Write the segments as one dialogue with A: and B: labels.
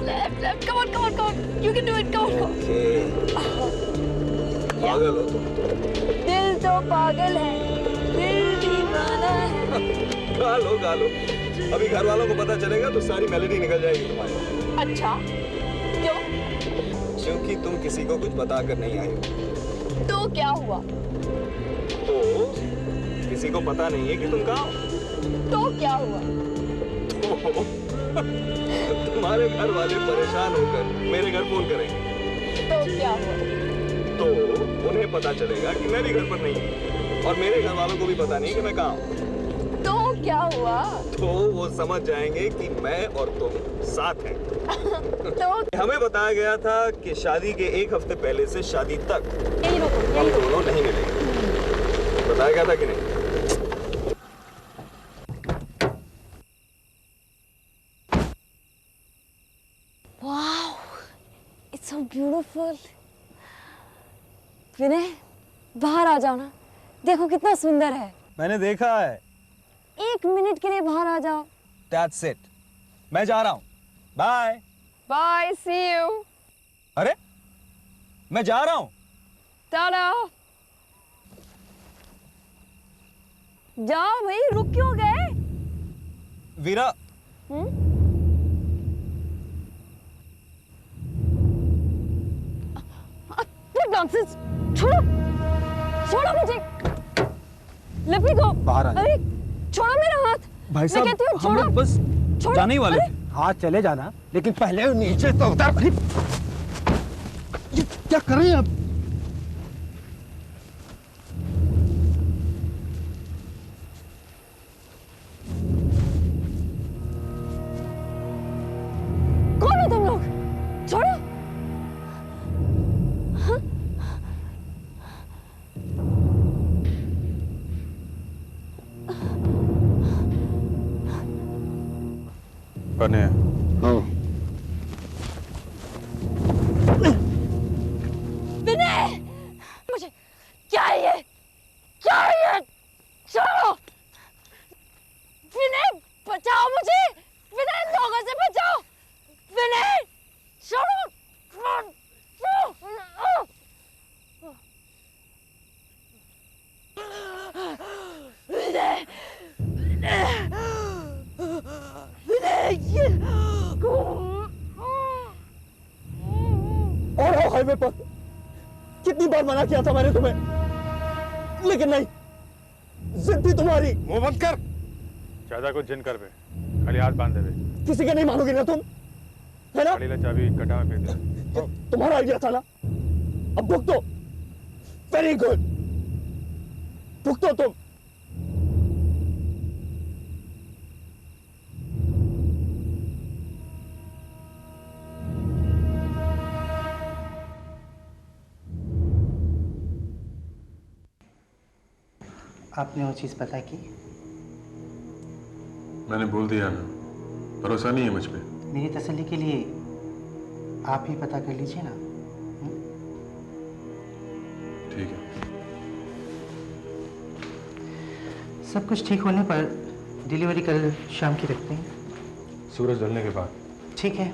A: left. Come on. You can do it. Come on.
B: पागल हो तुम तो।
A: दिल तो पागल है, दिल दीवाना है।
B: गा लो। अभी घर वालों को पता चलेगा तो सारी मेलोडी निकल जाएगी तुम्हारी।
A: अच्छा, क्यों?
B: क्योंकि तुम किसी को कुछ बता कर नहीं आई हो।
A: तो क्या हुआ?
B: तो किसी को पता नहीं है कि तुम कहाँ हो।
A: तो क्या हुआ?
B: तो तुम्हारे घर वाले परेशान होकर मेरे घर फोन करेंगे।
A: तो क्या हुआ?
B: तो उन्हें पता चलेगा कि मैं भी घर पर नहीं हूँ और मेरे घर वालों को भी पता नहीं कि मैं कहाँ हूँ।
A: तो क्या हुआ?
B: तो वो समझ जाएंगे कि मैं और तुम साथ हैं।
A: तो
B: हमें बताया गया था कि शादी के एक हफ्ते पहले से शादी तक
A: यही
B: हम दोनों नहीं मिलेंगे। बताया गया था कि नहीं?
A: Wow, it's so beautiful. विनय, बाहर आ जाओ ना। देखो कितना सुंदर है।
B: मैंने देखा है।
A: 1 मिनट के लिए बाहर आ जाओ।
B: That's it. मैं जा रहा हूँ। Bye.
A: Bye, see you.
B: अरे, मैं जा रहा हूँ।
A: टाटा। जाओ भाई, रुक क्यों गए?
B: वीरा।
A: नॉनसेंस, छोड़ो मुझे। लेट मी गो।
B: बाहर आ।
A: अरे छोड़ो मेरा हाथ।
B: भाई साहब,
A: मैं कहती हूँ
B: हम लोग बस जाने ही वाले थे।
C: हाँ चले जाना, लेकिन पहले नीचे तो उतर। ये क्या कर रहे हैं आप?
A: कौन हो तुम लोग? छोड़ो।
B: कौन है?
A: विनय, मुझे क्या है ये? क्या है ये? छोड़ो। विनय, बचाओ मुझे। विनय, लोगों से बचाओ। विनय, छोड़ो। विनय,
C: और हो हाईवे पर कितनी बार मना किया था मैंने तुम्हें, लेकिन नहीं, जिद थी तुम्हारी।
D: मुंह बंद कर। ज्यादा कुछ जिन कर बे, खाली हाथ बांध दे।
C: किसी का नहीं मानोगी ना तुम, है ना?
D: गाड़ी ला चाबी कटा में फेंक दे।
C: तुम्हारा आइडिया था ना, अब भुगतो। वेरी गुड, भुगतो तुम।
E: आपने वो चीज़ पता की?
D: मैंने बोल दिया ना, भरोसा नहीं है मुझ पे।
E: मेरी तसल्ली के लिए आप ही पता कर लीजिए ना।
D: ठीक है।
E: सब कुछ ठीक होने पर डिलीवरी कल शाम की रखते हैं।
D: सूरज ढलने के बाद।
E: ठीक है।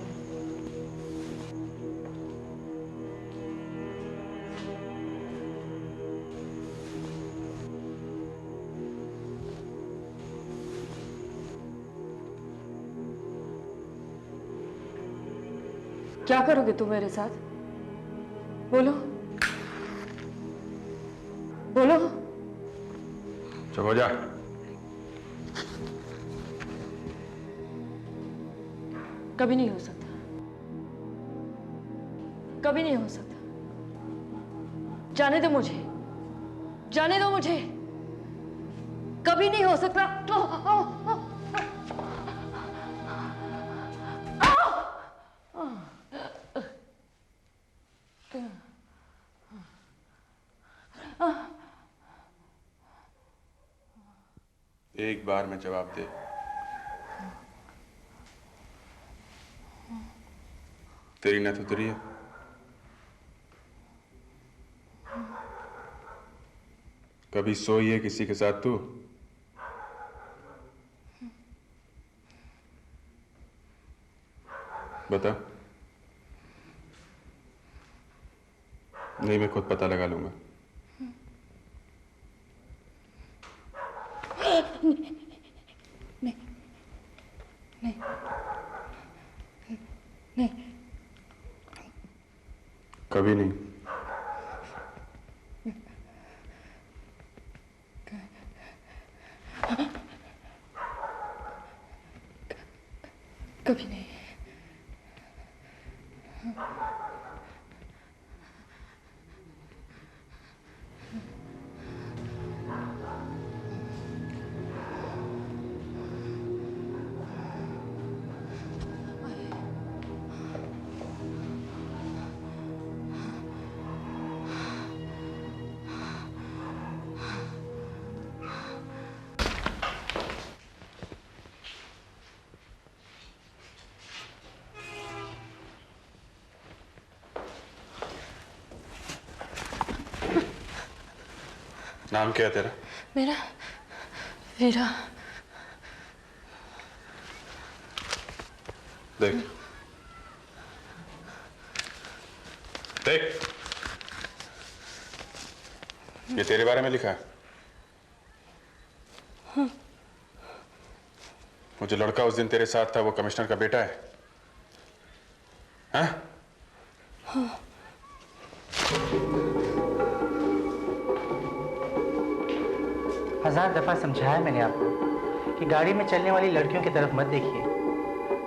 A: क्या करोगे तुम मेरे साथ? बोलो बोलो।
D: चुप हो जा।
A: कभी नहीं हो सकता, कभी नहीं हो सकता। जाने दो मुझे, जाने दो मुझे। कभी नहीं हो सकता।
D: एक बार में जवाब दे। तेरी ना तो तेरी है। कभी सोई है किसी के साथ तू?
F: बता। नहीं, मैं खुद पता लगा लूंगा।
A: नहीं नहीं नहीं,
F: कभी नहीं।
A: कभी नहीं।
F: नाम क्या है तेरा?
A: मेरा वीरा।
F: देख देख, ये तेरे बारे में लिखा है।
A: हाँ।
F: वो जो लड़का उस दिन तेरे साथ था वो कमिश्नर का बेटा है? हाँ?
A: हाँ।
E: हजार दफा समझाया मैंने आपको कि गाड़ी में चलने वाली लड़कियों की तरफ मत देखिए।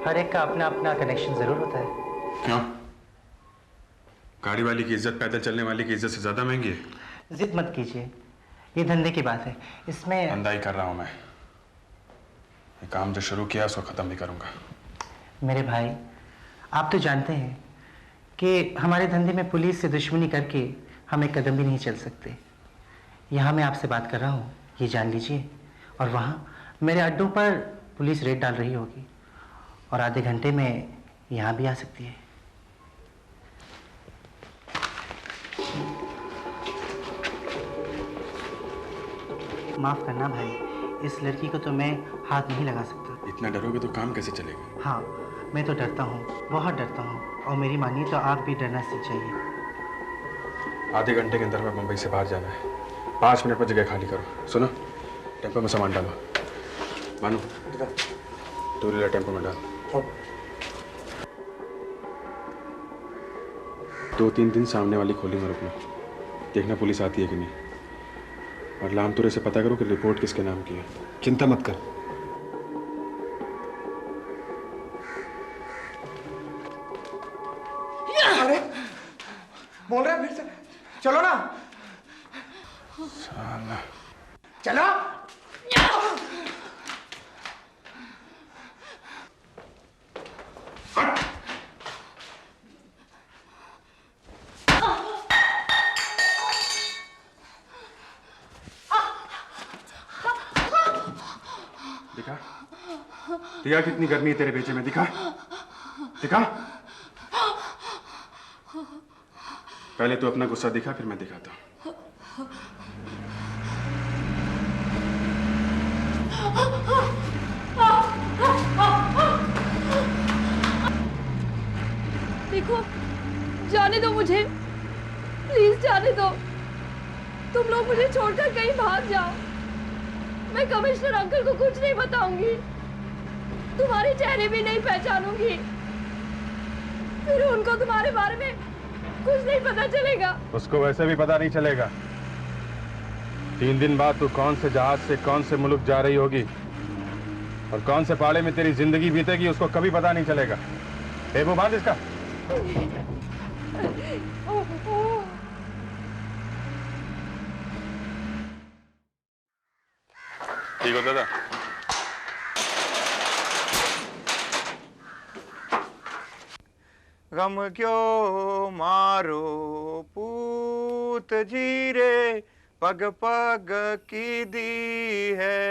E: हर एक का अपना अपना कनेक्शन जरूर होता है।
F: क्यों? गाड़ी वाली की इज्जत पैदल चलने वाली की इज्जत से ज्यादा महंगी है?
E: जिद मत कीजिए, ये धंधे की बात है, इसमें
F: धंधा ही कर रहा हूं मैं। ये काम जो शुरू किया उसको खत्म भी करूंगा।
E: मेरे भाई, आप तो जानते हैं कि हमारे धंधे में पुलिस से दुश्मनी करके हम एक कदम भी नहीं चल सकते। यहाँ मैं आपसे बात कर रहा हूँ, ये जान लीजिए, और वहाँ मेरे अड्डों पर पुलिस रेड डाल रही होगी और आधे घंटे में यहाँ भी आ सकती है। माफ करना भाई, इस लड़की को तो मैं हाथ नहीं लगा सकता।
F: इतना डरोगे तो काम कैसे चलेगा?
E: हाँ, मैं तो डरता हूँ, बहुत डरता हूँ, और मेरी मानिए तो आप भी डरना सीख जाइए।
F: आधे घंटे के अंदर में मुंबई से बाहर जाना है। 5 मिनट में जगह खाली करो। सुनो, टेम्पो में सामान डालो। मानो, 2 व्हीलर टेम्पो में डाल। 2-3 दिन सामने वाली खोली में रुकना, देखना पुलिस आती है कि नहीं। और लामतुरे से पता करो कि रिपोर्ट किसके नाम की है। चिंता मत कर।
C: अरे बोल रहे हैं फिर से, चलो ना।
F: साला।
C: चलो।
F: दिखा दिखा कितनी गर्मी है तेरे बेचे में। दिखा दिखा। पहले तो अपना गुस्सा दिखा, फिर मैं दिखाता हूँ।
A: देखो, जाने दो मुझे, प्लीज जाने दो। तुम लोग मुझे छोड़कर कहीं भाग जाओ, मैं कमिश्नर अंकल को कुछ नहीं बताऊंगी, तुम्हारे चेहरे भी नहीं पहचानूंगी, फिर उनको तुम्हारे बारे में कुछ नहीं पता चलेगा।
D: उसको वैसे भी पता नहीं चलेगा। 3 दिन बाद तू कौन से जहाज से कौन से मुल्क जा रही होगी और कौन से पाड़े में तेरी जिंदगी बीतेगी उसको कभी पता नहीं चलेगा। वो बांध इसका।
F: ठीक हो दादा?
G: गम क्यों मारो पूत जी रे, पग पग की दी है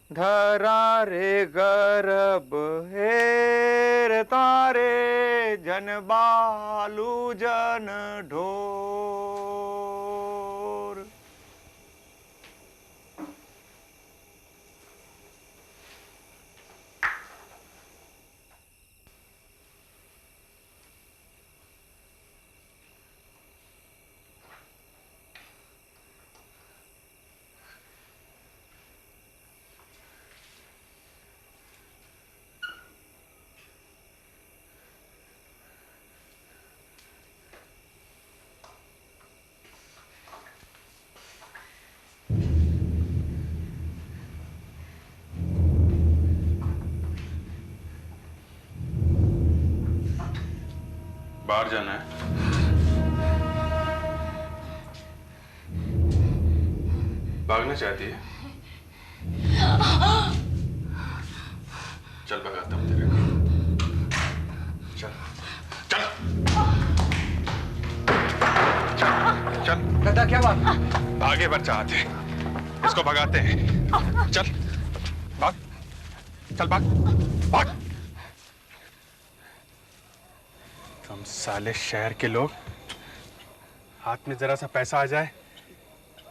G: धरा रे गर्भ हेर तारे, जन बालू जन ढोर।
F: बाहर जाना है। भागना चाहती है? चल भगाता हूं तेरे को। चल चल चल।
G: दादा क्या बात?
F: भागे पर चाहते इसको भगाते हैं। चल भाग, चल भाग भाग। तुम साले शहर के लोग, हाथ में जरा सा पैसा आ जाए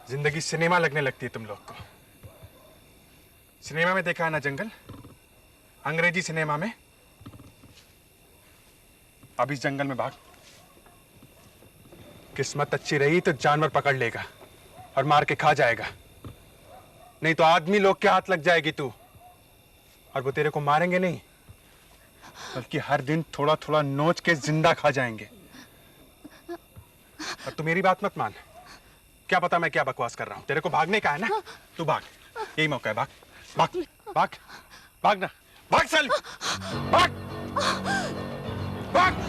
F: जिंदगी सिनेमा लगने लगती है तुम लोग को। सिनेमा में देखा है ना जंगल, अंग्रेजी सिनेमा में। अब इस जंगल में भाग। किस्मत अच्छी रही तो जानवर पकड़ लेगा और मार के खा जाएगा, नहीं तो आदमी लोग के हाथ लग जाएगी तू। और वो तेरे को मारेंगे नहीं, बल्कि हर दिन थोड़ा थोड़ा नोच के जिंदा खा जाएंगे। और तू मेरी बात मत मान। क्या पता मैं क्या बकवास कर रहा हूं। तेरे को भागने का है ना, तू भाग, यही मौका है। भाग भाग भाग भाग ना, भाग चल, भाग भाग।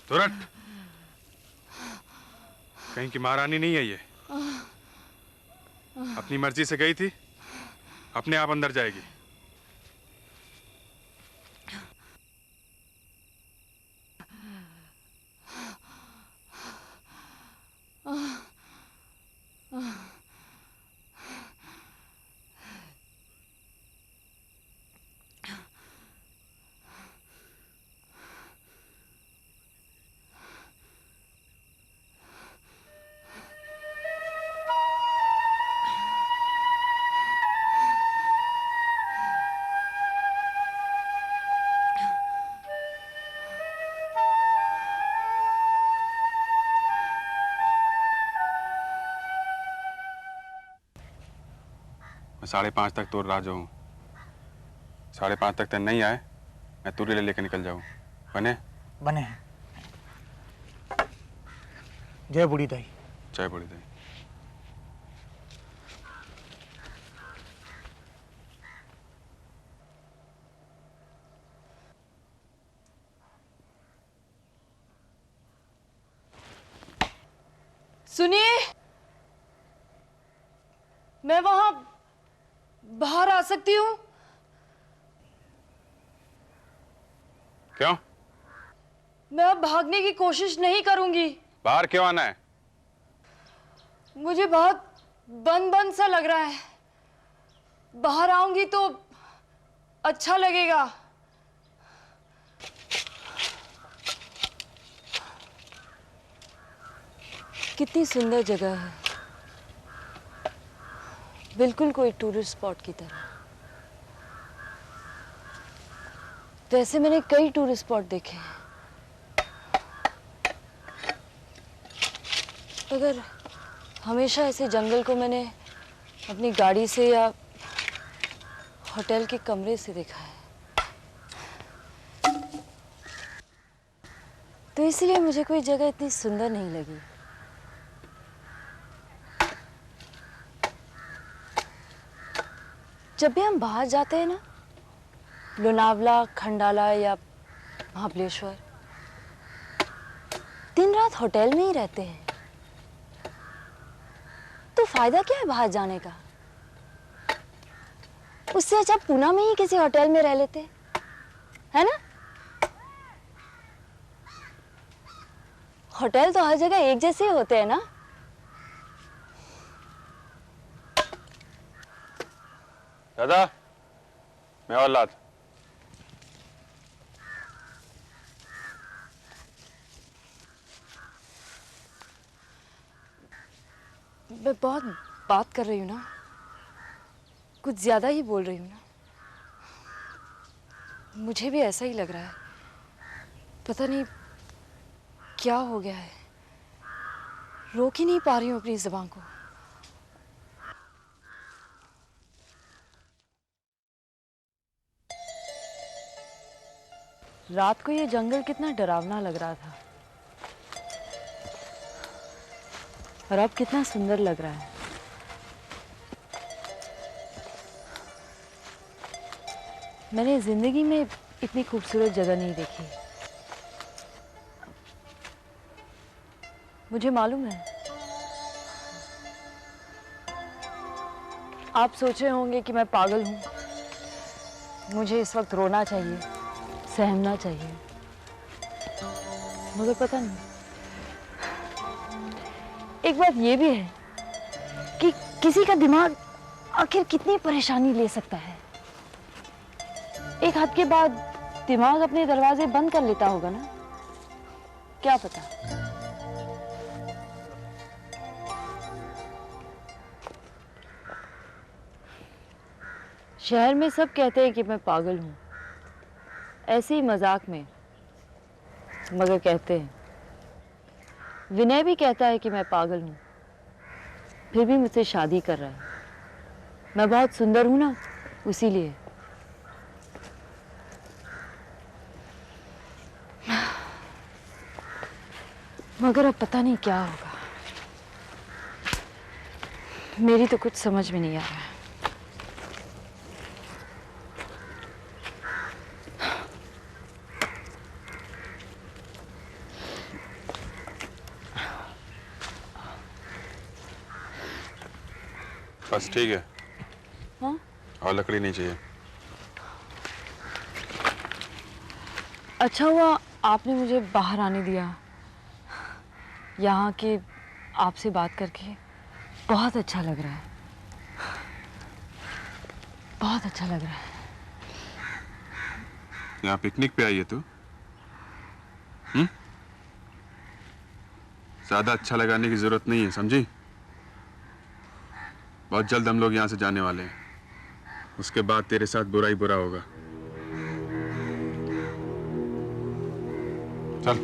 F: तुरंत, कहीं की महारानी नहीं है ये। अपनी मर्जी से गई थी, अपने आप अंदर जाएगी। मैं 5:30 तक तोड़ राह हूँ। 5:30 तक नहीं आए, मैं तुरी ले लेकर निकल जाऊँ। बने?
G: बने हैं। जय बूढ़ी दाई।
F: जय बूढ़ी दाई।
A: सुनिए, मैं वहां बाहर आ सकती हूँ?
F: क्यों?
A: मैं अब भागने की कोशिश नहीं करूंगी।
F: बाहर क्यों आना है?
A: मुझे बहुत बंद बंद सा लग रहा है। बाहर आऊंगी तो अच्छा लगेगा। कितनी सुंदर जगह है, बिल्कुल कोई टूरिस्ट स्पॉट की तरह। वैसे मैंने कई टूरिस्ट स्पॉट देखे हैं, मगर हमेशा ऐसे जंगल को मैंने अपनी गाड़ी से या होटल के कमरे से देखा है। तो इसलिए मुझे कोई जगह इतनी सुंदर नहीं लगी। जब भी हम बाहर जाते हैं ना, लोनावला, खंडाला या महाबलेश्वर, दिन रात होटल में ही रहते हैं। तो फायदा क्या है बाहर जाने का? उससे अच्छा पूना में ही किसी होटल में रह लेते, है ना? होटल तो हर जगह एक जैसे ही होते हैं ना।
D: दादा, मैं और लाद।
A: मैं बहुत बात कर रही हूँ ना, कुछ ज्यादा ही बोल रही हूँ ना। मुझे भी ऐसा ही लग रहा है, पता नहीं क्या हो गया है, रोक ही नहीं पा रही हूँ अपनी जुबान को। रात को ये जंगल कितना डरावना लग रहा था, और अब कितना सुंदर लग रहा है। मैंने जिंदगी में इतनी खूबसूरत जगह नहीं देखी। मुझे मालूम है आप सोच रहे होंगे कि मैं पागल हूं, मुझे इस वक्त रोना चाहिए, सहमना चाहिए, मगर पता नहीं, एक बात ये भी है कि किसी का दिमाग आखिर कितनी परेशानी ले सकता है। एक हद के बाद दिमाग अपने दरवाजे बंद कर लेता होगा ना, क्या पता। शहर में सब कहते हैं कि मैं पागल हूं, ऐसे ही मजाक में, मगर कहते हैं। विनय भी कहता है कि मैं पागल हूं, फिर भी मुझसे शादी कर रहा है। मैं बहुत सुंदर हूं ना, इसीलिए। मगर अब पता नहीं क्या होगा, मेरी तो कुछ समझ में नहीं आ रहा है।
D: बस ठीक है।
A: हाँ?
D: और लकड़ी नहीं चाहिए।
A: अच्छा हुआ आपने मुझे बाहर आने दिया। यहाँ के आपसे बात करके बहुत अच्छा लग रहा है, बहुत अच्छा लग रहा है।
D: यहाँ पिकनिक पे आई है तू? ज्यादा अच्छा लगाने की जरूरत नहीं है, समझी? बहुत जल्द हम लोग यहाँ से जाने वाले हैं, उसके बाद तेरे साथ बुरा ही बुरा होगा। चल।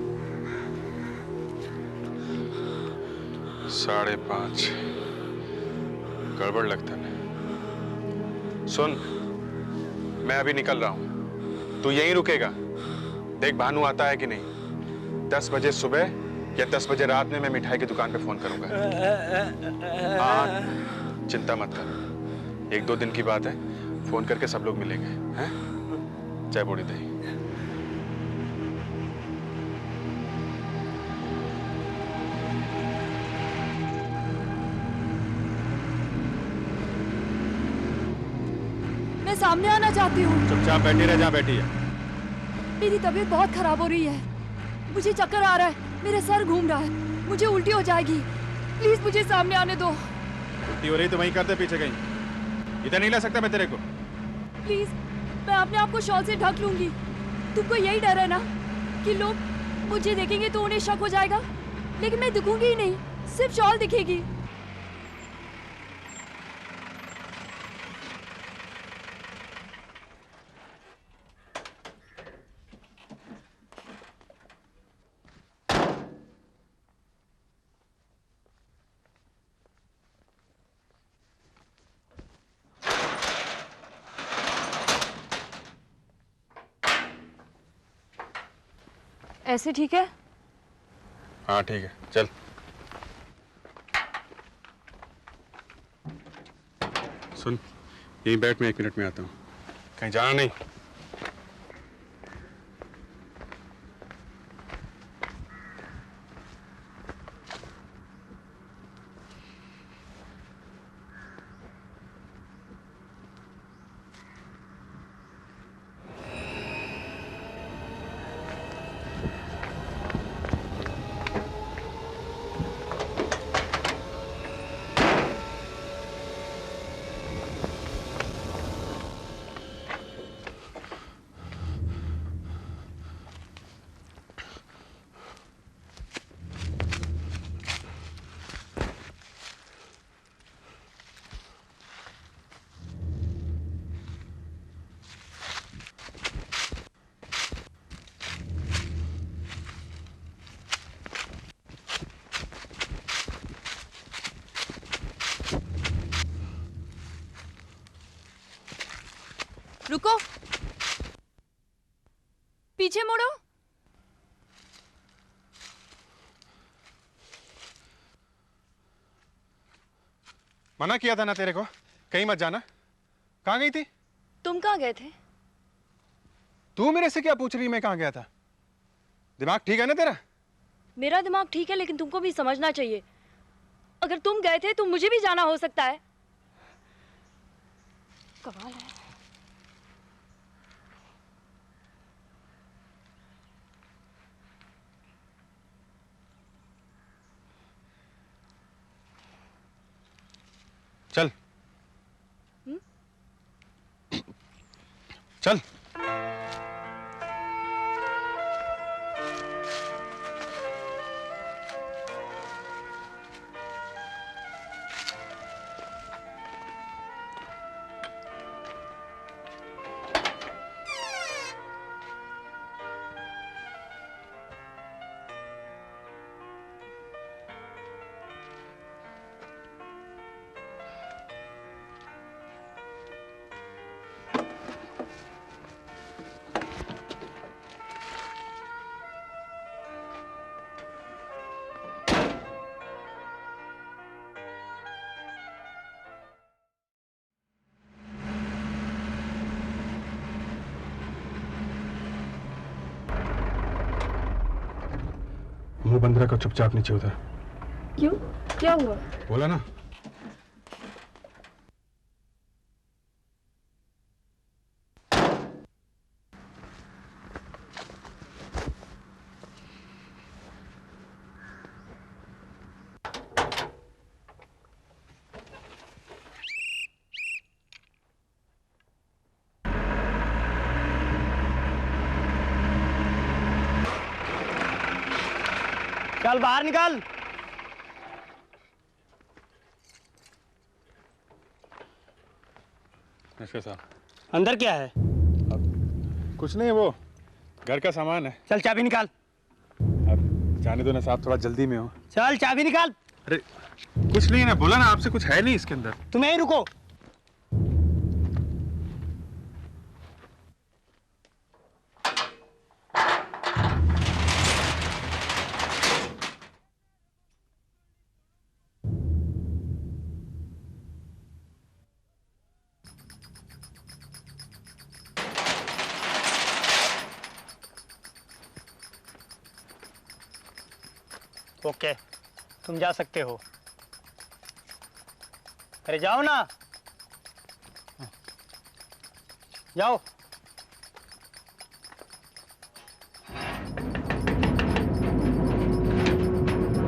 D: 5:30 गड़बड़ लगता है। सुन, मैं अभी निकल रहा हूं, तू यहीं रुकेगा। देख भानु आता है कि नहीं। 10 बजे सुबह या 10 बजे रात में मैं मिठाई की दुकान पे फोन करूंगा। हाँ, चिंता मत कर, 1-2 दिन की बात है, फोन करके सब लोग मिलेंगे। हैं? जय बूढ़ी दही।
A: मैं सामने आना चाहती हूँ।
D: चुपचाप बैठी रह, जहाँ बैठी है।
A: मेरी तबीयत बहुत खराब हो रही है, मुझे चक्कर आ रहा है, मेरा सर घूम रहा है, मुझे उल्टी हो जाएगी। प्लीज मुझे सामने आने दो।
D: उल्टी हो रही तो वहीं करते पीछे कहीं, इधर नहीं ला सकता मैं तेरे को।
A: प्लीज, मैं अपने आप को शॉल से ढक लूंगी। तुमको यही डर है ना कि लोग मुझे देखेंगे तो उन्हें शक हो जाएगा, लेकिन मैं दिखूंगी ही नहीं, सिर्फ शॉल दिखेगी। ऐसे ठीक है?
D: हाँ ठीक है, चल। सुन, यहीं बैठ, मैं 1 मिनट में आता हूँ, कहीं जाना नहीं।
A: रुको, पीछे मुड़ो।
F: मना किया था ना तेरे को, कहीं मत जाना। कहाँ गई थी?
A: तुम कहाँ गए थे?
F: तू मेरे से क्या पूछ रही, मैं कहाँ गया था? दिमाग ठीक है ना तेरा?
A: मेरा दिमाग ठीक है, लेकिन तुमको भी समझना चाहिए। अगर तुम गए थे तो मुझे भी जाना हो सकता है। कमाल है।
F: चल चल। मुंह बंद रखो, चुपचाप नीचे उतर।
A: क्यों? क्या हुआ?
F: बोला ना।
G: चल बाहर निकल।
F: नमस्कार साहब।
G: अंदर क्या है?
F: कुछ नहीं, वो घर का सामान है।
G: चल चाबी निकाल।
F: अब जाने दो ना साहब, थोड़ा जल्दी में हो।
G: चल चाबी निकाल।
F: अरे कुछ नहीं है ना, बोला ना आपसे, कुछ है नहीं इसके अंदर।
G: तुम यहीं रुको। ओके, तुम जा सकते हो। अरे जाओ ना, जाओ।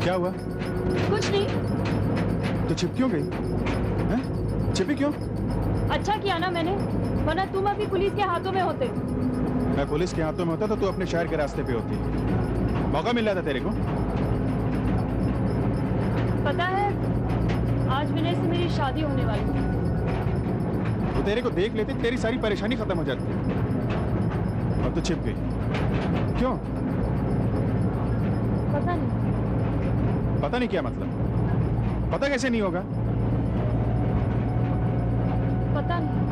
F: क्या हुआ?
A: कुछ नहीं।
F: तो छिप क्यों गई? हैं? छिपी क्यों?
A: अच्छा किया ना मैंने, वरना तुम अभी पुलिस के हाथों में होते।
F: मैं पुलिस के हाथों में होता तो तू अपने शहर के रास्ते पे होती। मौका मिल रहा था तेरे को।
A: पता है, आज विनय से मेरी शादी होने वाली है।
F: वो तेरे को देख लेते, तेरी सारी परेशानी खत्म हो जाती। अब तो छिप गई क्यों?
A: पता नहीं।
F: पता नहीं क्या मतलब? पता कैसे नहीं होगा?
A: पता नहीं।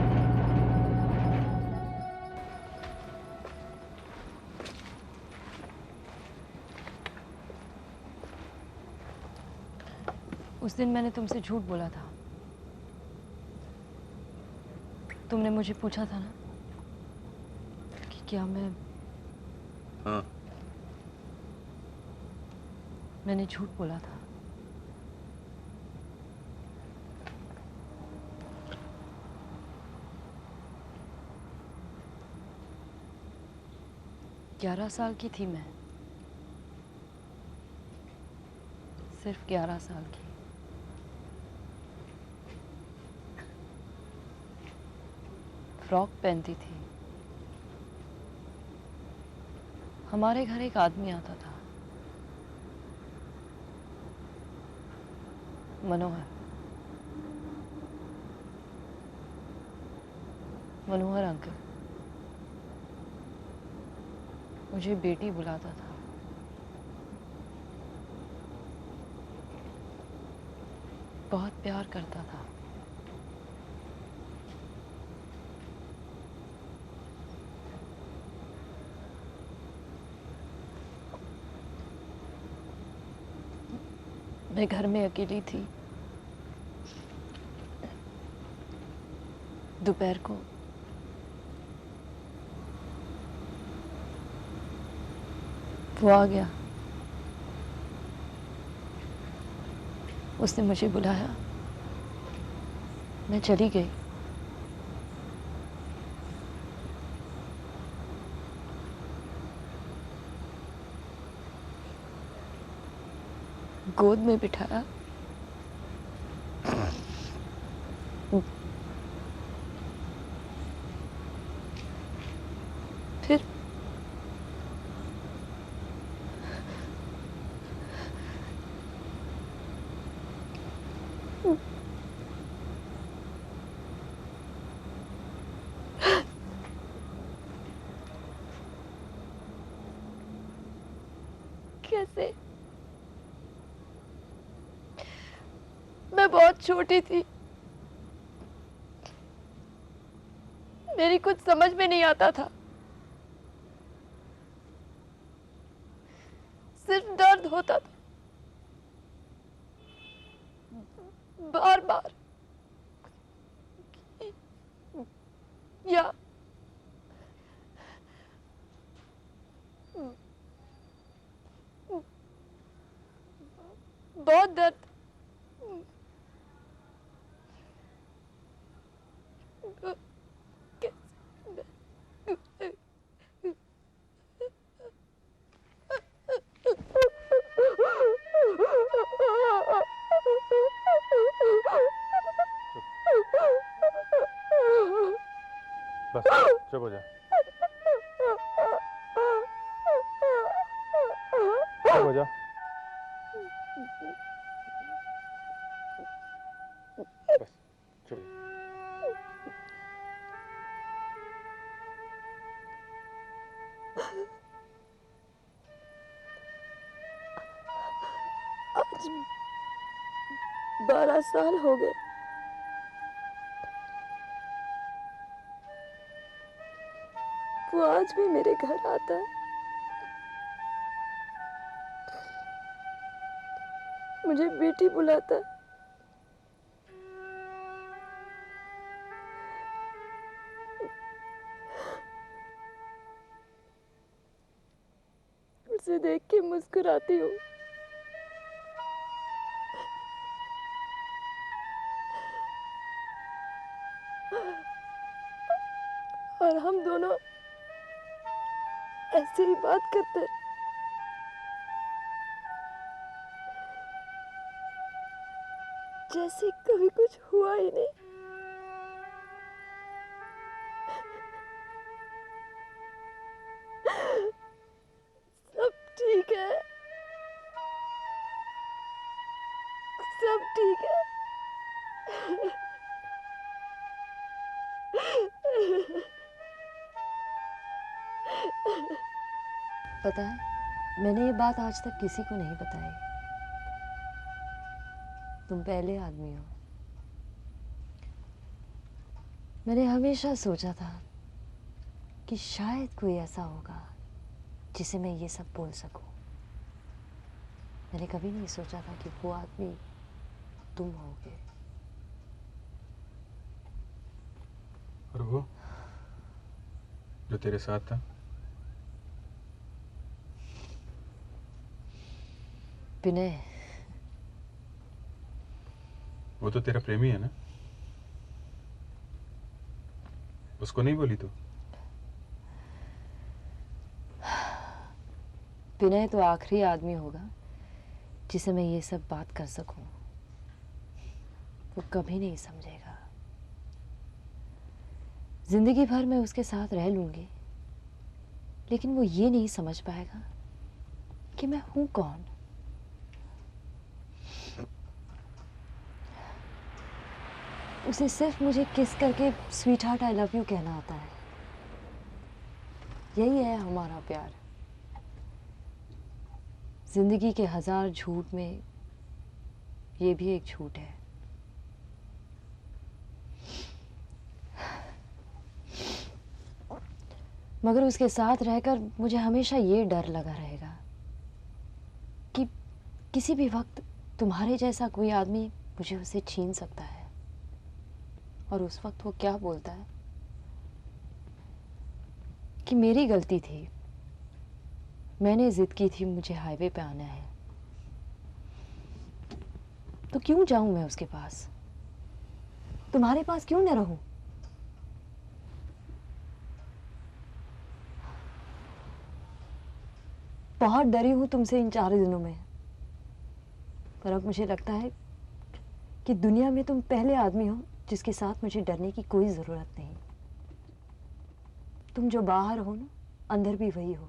A: उस दिन मैंने तुमसे झूठ बोला था। तुमने मुझे पूछा था ना कि क्या मैं...
B: हाँ।
A: मैंने झूठ बोला था। ग्यारह साल की थी मैं, सिर्फ 11 साल की। फ्रॉक पहनती थी। हमारे घर एक आदमी आता था, मनोहर। मनोहर अंकल मुझे बेटी बुलाता था। बहुत प्यार करता था। मैं घर में अकेली थी। दोपहर को वो आ गया। उसने मुझे बुलाया, मैं चली गई। गोद में बिठाया, फिर कैसे? मैं बहुत छोटी थी, मेरी कुछ समझ में नहीं आता था। सिर्फ दर्द होता था, बार बार। या बहुत दर्द।
D: बस चुप हो जा। चुप हो जा। बस चुप।
A: 12 साल हो गए। वो आज भी मेरे घर आता है, मुझे बेटी बुलाता है। उसे देख के मुस्कुराती हूँ। और हम दोनों ऐसे ही बात करते हैं जैसे कभी कुछ हुआ ही नहीं। सब ठीक है, सब ठीक है। पता है, मैंने ये बात आज तक किसी को नहीं बताई। तुम पहले आदमी हो। मैंने हमेशा सोचा था कि शायद कोई ऐसा होगा जिसे मैं ये सब बोल सकूं। मैंने कभी नहीं सोचा था कि वो आदमी तुम होगे।
F: और वो जो तेरे साथ था?
A: विनय।
F: वो तो तेरा प्रेमी है ना? उसको नहीं बोली तू?
A: विनय तो आखिरी आदमी होगा जिसे मैं ये सब बात कर सकूं। वो कभी नहीं समझेगा। जिंदगी भर मैं उसके साथ रह लूंगी, लेकिन वो ये नहीं समझ पाएगा कि मैं हूं कौन। उसे सिर्फ मुझे किस करके sweet heart I love you कहना आता है। यही है हमारा प्यार। जिंदगी के 1000 झूठ में ये भी एक झूठ है। मगर उसके साथ रहकर मुझे हमेशा ये डर लगा रहेगा कि किसी भी वक्त तुम्हारे जैसा कोई आदमी मुझे उसे छीन सकता है। और उस वक्त वो क्या बोलता है कि मेरी गलती थी, मैंने जिद की थी मुझे हाईवे पे आना है, तो क्यों जाऊं मैं उसके पास? तुम्हारे पास क्यों न रहूं? बहुत डरी हूं तुमसे इन 4 दिनों में, पर अब मुझे लगता है कि दुनिया में तुम पहले आदमी हो जिसके साथ मुझे डरने की कोई जरूरत नहीं। तुम जो बाहर हो ना, अंदर भी वही हो।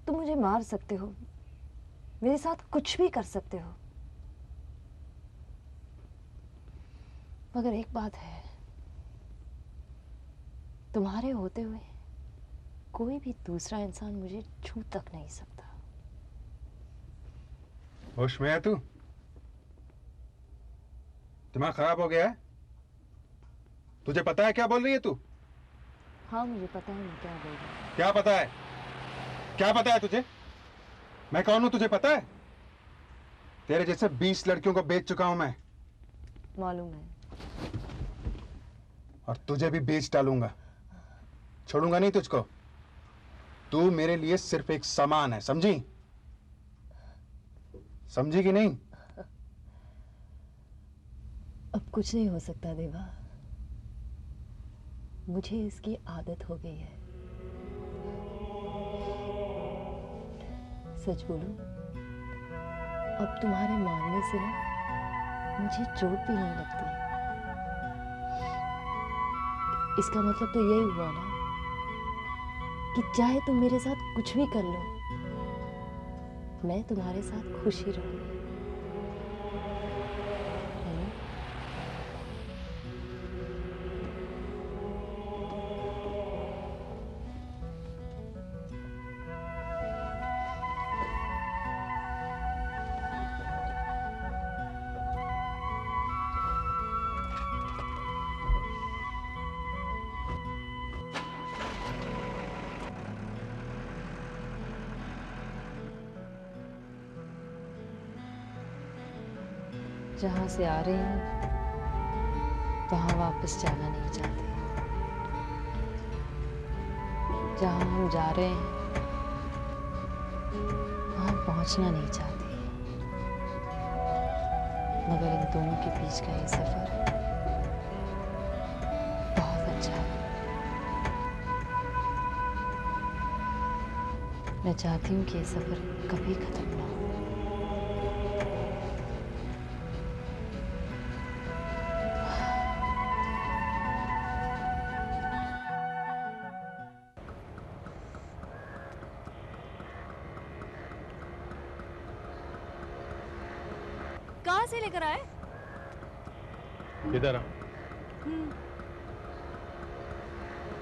A: तुम मुझे मार सकते हो, मेरे साथ कुछ भी कर सकते हो, मगर एक बात है, तुम्हारे होते हुए कोई भी दूसरा इंसान मुझे छू तक नहीं सकता।
D: होश में है तू? दिमाग खराब हो गया है? तुझे पता है क्या बोल रही है तू?
A: हाँ, मुझे पता है मैं क्या बोल रही हूँ।
D: क्या पता है? क्या पता है तुझे? मैं कौन हूं तुझे पता है? तेरे जैसे 20 लड़कियों को बेच चुका हूं मैं।
A: मालूम है।
D: और तुझे भी बेच डालूंगा, छोड़ूंगा नहीं तुझको। तू मेरे लिए सिर्फ एक सामान है, समझी? समझी कि नहीं?
A: अब कुछ नहीं हो सकता देवा, मुझे इसकी आदत हो गई है। सच बोलूं, अब तुम्हारे मारने से ना मुझे चोट भी नहीं लगती। इसका मतलब तो यही हुआ ना कि चाहे तुम मेरे साथ कुछ भी कर लो, मैं तुम्हारे साथ खुश ही रहूंगी, है ना? जहाँ से आ रहे हैं वहाँ वापस जाना नहीं चाहते। जहाँ हम जा रहे हैं वहाँ पहुँचना नहीं चाहते। मगर इन दोनों के बीच का ये सफर बहुत अच्छा है। मैं चाहती हूँ कि ये सफर कभी खत्म ना हो।
H: कहाँ से लेकर आए?
F: इधर आ।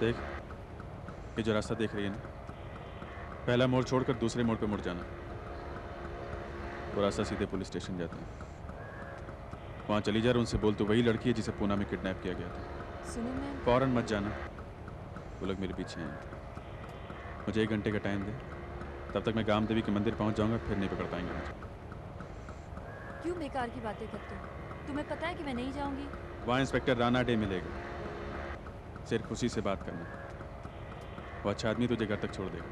F: देख, ये जो रास्ता देख रही है ना, पहला मोड़ छोड़कर दूसरे मोड़ पे मुड़ जाना। वो रास्ता सीधे पुलिस स्टेशन जाता है। वहां चली जा और उनसे बोल, तो वही लड़की है जिसे पूना में किडनैप किया गया था।
H: सुनो, मैं
F: फौरन मत जाना, वो लोग मेरे पीछे हैं। मुझे 1 घंटे का टाइम दे, तब तक मैं गाम देवी के मंदिर पहुंच जाऊंगा, फिर नहीं पकड़ पाएंगे मुझे।
H: क्यों बेकार की बातें करते हो? तुम्हें पता है कि मैं नहीं जाऊंगी।
F: वहाँ इंस्पेक्टर राणा डे मिलेगा, सिर्फ उसी से बात करना। वो अच्छा आदमी तुझे घर तक छोड़ देगा।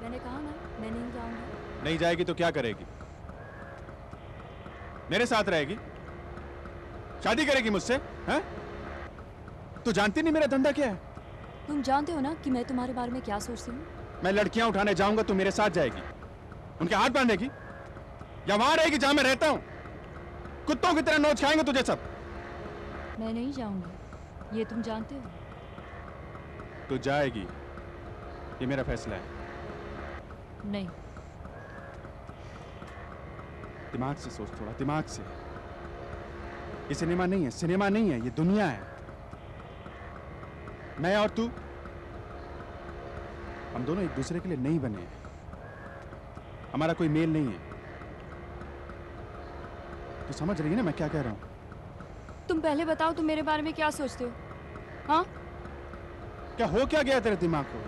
H: मैंने कहा ना, मैं नहीं जाऊंगी।
F: नहीं जाएगी तो क्या करेगी? मेरे साथ रहेगी? शादी करेगी मुझसे? हैं? तू जानती नहीं मेरा धंधा क्या है?
H: तुम जानते हो ना कि मैं तुम्हारे बारे में क्या सोचती हूँ।
F: मैं लड़कियां उठाने जाऊंगा, तू मेरे साथ जाएगी, उनके हाथ बांधेगी, या वहां रहेगी जहां मैं रहता हूं? कुत्तों की तरह नोच खाएंगे तुझे सब।
H: मैं नहीं जाऊंगी, ये तुम जानते हो।
F: तू जाएगी, ये मेरा फैसला है।
H: नहीं।
F: दिमाग से सोच, थोड़ा दिमाग से। ये सिनेमा नहीं है, सिनेमा नहीं है, ये दुनिया है। मैं और तू, हम दोनों एक दूसरे के लिए नहीं बने हैं। हमारा कोई मेल नहीं है। तू समझ रही है ना मैं क्या कह रहा हूं?
H: तुम पहले बताओ, तुम मेरे बारे में क्या सोचते हो? हाँ?
F: क्या हो क्या गया तेरे दिमाग को?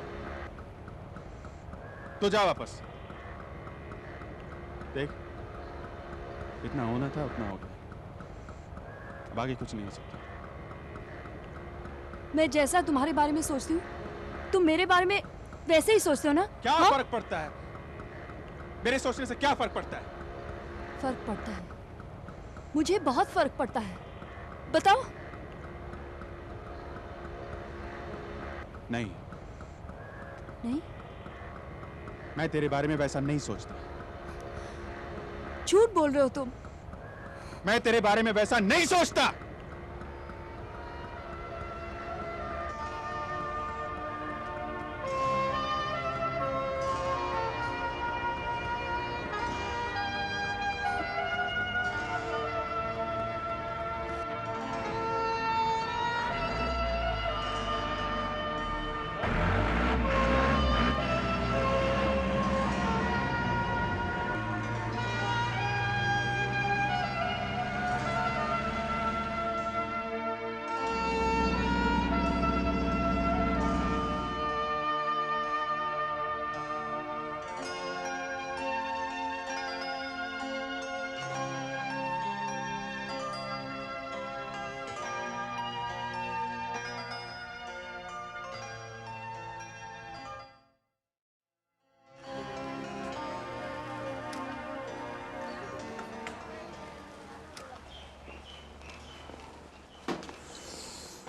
F: तो जा वापस, देख, इतना होना था उतना हो गया, अब आगे कुछ नहीं हो सकता।
H: मैं जैसा तुम्हारे बारे में सोचती हूँ तुम मेरे बारे में वैसे ही सोचते हो ना?
F: क्या
H: हाँ?
F: फर्क पड़ता है? मेरे सोचने से क्या फर्क पड़ता है?
H: फर्क पड़ता है, मुझे बहुत फर्क पड़ता है। बताओ।
F: नहीं,
H: नहीं?
F: मैं तेरे बारे में वैसा नहीं सोचता।
H: झूठ बोल रहे हो तुम।
F: मैं तेरे बारे में वैसा नहीं सोचता।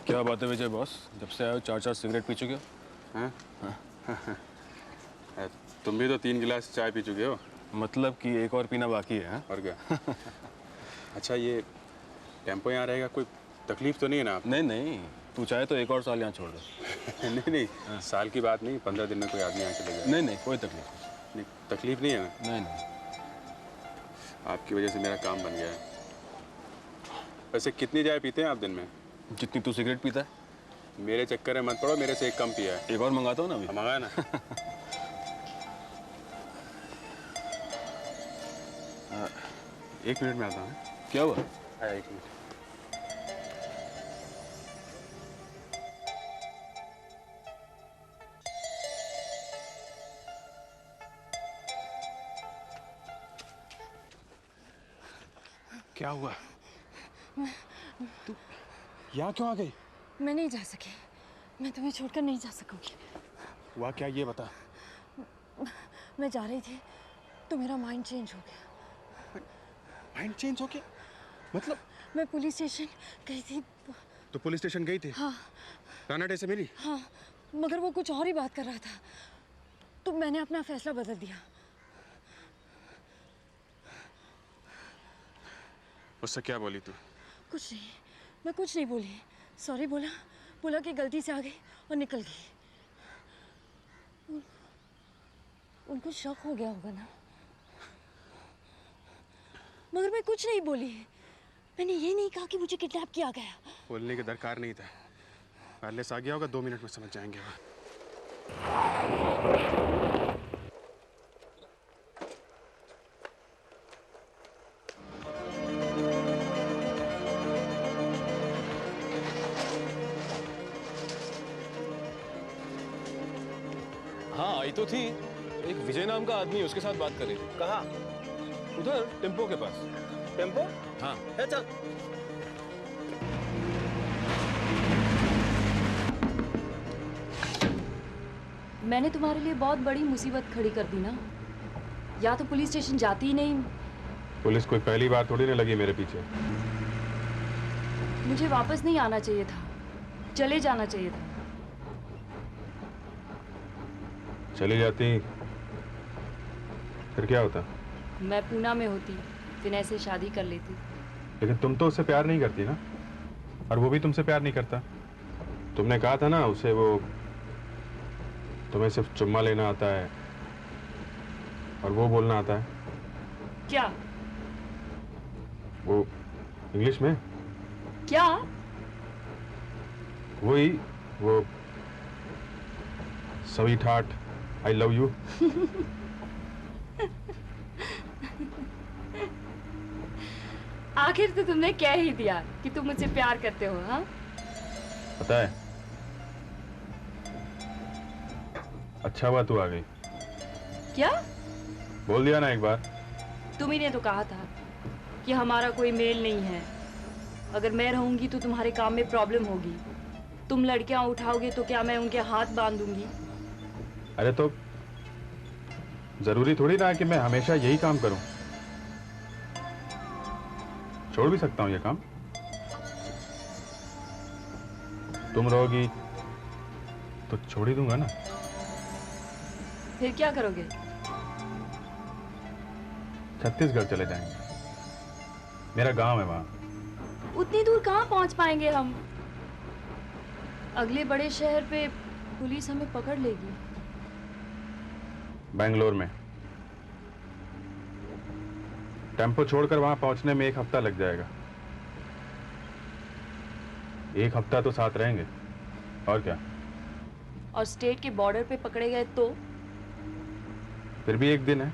B: क्या बात है विजय बॉस, जब से आए हो 4-4 सिगरेट पी चुके हो?
F: हाँ? तुम भी तो 3 गिलास चाय पी चुके हो।
B: मतलब कि एक और पीना बाकी है, हाँ?
F: और क्या? अच्छा, ये टेम्पो यहाँ रहेगा, कोई तकलीफ तो नहीं है ना आप?
B: नहीं नहीं, तू चाहे तो एक और साल यहाँ छोड़ दे।
F: नहीं नहीं, साल की बात नहीं, 15 दिन में कोई आदमी यहाँ चले जाए।
B: नहीं नहीं, कोई तकलीफ
F: नहीं, तकलीफ नहीं है ना?
B: नहीं। नहीं नहीं।
F: आपकी वजह से मेरा काम बन गया है। वैसे कितनी चाय पीते हैं आप दिन में?
B: जितनी तू सिगरेट पीता है।
F: मेरे चक्कर में मत पड़ो, मेरे से एक कम पिया है।
B: एक और मंगाता हूँ ना अभी।
F: मंगाया ना। एक मिनट में आता हूँ।
B: क्या हुआ?
F: आया, एक मिनट। क्या हुआ? तू यहाँ क्यों आ गई?
H: मैं नहीं जा सकी, मैं तुम्हें छोड़कर नहीं जा सकूंगी।
F: हुआ क्या, ये बता।
H: मैं जा रही थी तो मेरा माइंड चेंज हो गया।
F: माइंड चेंज हो गया? मतलब?
H: मैं पुलिस स्टेशन गई थी।
F: तो पुलिस स्टेशन गई थी?
H: हाँ।
F: राना डे से मिली?
H: हाँ, मगर वो कुछ और ही बात कर रहा था, तो मैंने अपना फैसला बदल दिया।
F: उससे क्या बोली तू?
H: कुछ नहीं, मैं कुछ नहीं बोली। सॉरी बोला, बोला कि गलती से आ गई और निकल गई। उनको शक हो गया होगा ना, मगर मैं कुछ नहीं बोली। मैंने ये नहीं कहा कि मुझे किडनैप किया गया।
F: बोलने की दरकार नहीं था। पैलेस आ गया होगा, 2 मिनट में समझ जाएंगे वो।
B: हाँ आई तो थी, एक विजय नाम का आदमी, उसके साथ बात कर रही थी।
C: कहाँ?
B: उधर टेम्पो के पास।
C: टेम्पो?
B: हाँ।
C: है, चल।
H: मैंने तुम्हारे लिए बहुत बड़ी मुसीबत खड़ी कर दी ना। या तो पुलिस स्टेशन जाती ही नहीं।
D: पुलिस कोई पहली बार थोड़ी ना लगी मेरे पीछे।
H: मुझे वापस नहीं आना चाहिए था, चले जाना चाहिए था।
D: चली जाती फिर क्या होता?
H: मैं पूना में होती, विनय से शादी कर लेती।
D: लेकिन तुम तो उससे प्यार नहीं करती ना, और वो भी तुमसे प्यार नहीं करता। तुमने कहा था ना उसे, वो तुम्हें सिर्फ चुम्मा लेना आता है और वो बोलना आता है।
H: क्या?
D: वो इंग्लिश में
H: क्या?
D: वही, वो sweet heart, I love you.
H: आखिर तो तुमने कह ही दिया कि तुम मुझसे प्यार करते हो। हाँ,
D: पता है, अच्छा हुआ तू आ गई।
H: क्या?
D: बोल दिया ना एक बार,
H: तुम ही ने तो कहा था कि हमारा कोई मेल नहीं है। अगर मैं रहूंगी तो तुम्हारे काम में प्रॉब्लम होगी। तुम लड़कियां उठाओगे तो क्या मैं उनके हाथ बांध दूंगी?
D: अरे तो जरूरी थोड़ी ना है कि मैं हमेशा यही काम करूं। छोड़ भी सकता हूं ये काम। तुम रहोगी तो छोड़ ही दूंगा ना।
H: फिर क्या करोगे?
D: छत्तीसगढ़ चले जाएंगे, मेरा गांव है वहां।
H: उतनी दूर कहाँ पहुंच पाएंगे हम? अगले बड़े शहर पे पुलिस हमें पकड़ लेगी।
D: बेंगलोर में टेम्पो छोड़कर वहां पहुंचने में 1 हफ्ता लग जाएगा। 1 हफ्ता तो साथ रहेंगे और क्या।
H: और स्टेट के बॉर्डर पे पकड़े गए तो?
D: फिर भी 1 दिन है,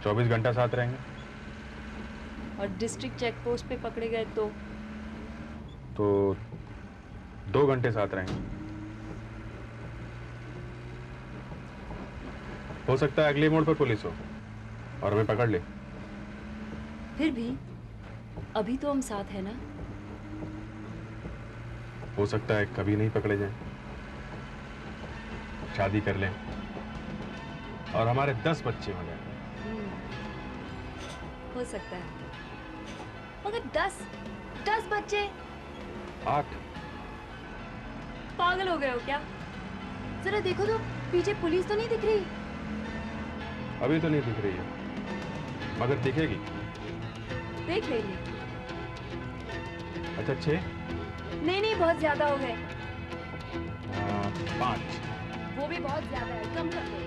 D: 24 घंटा साथ रहेंगे।
H: और डिस्ट्रिक्ट चेक पोस्ट पे पकड़े गए तो?
D: 2 घंटे साथ रहेंगे। हो सकता है अगले मोड़ पर पुलिस हो और हमें पकड़ ले।
H: फिर भी अभी तो हम साथ हैं ना।
D: हो सकता है कभी नहीं पकड़े जाएं, शादी कर लें और हमारे 10 बच्चे हो जाएं।
H: हो सकता है, मगर 10 बच्चे?
D: 8।
H: पागल हो गए हो क्या? जरा देखो तो पीछे पुलिस तो नहीं दिख रही।
D: अभी तो नहीं दिख रही है, मगर दिखेगी।
H: देख लेंगे।
D: अच्छा 6?
H: नहीं, बहुत ज्यादा हो गए।
D: 5।
H: वो भी बहुत ज्यादा है, कम कर दो।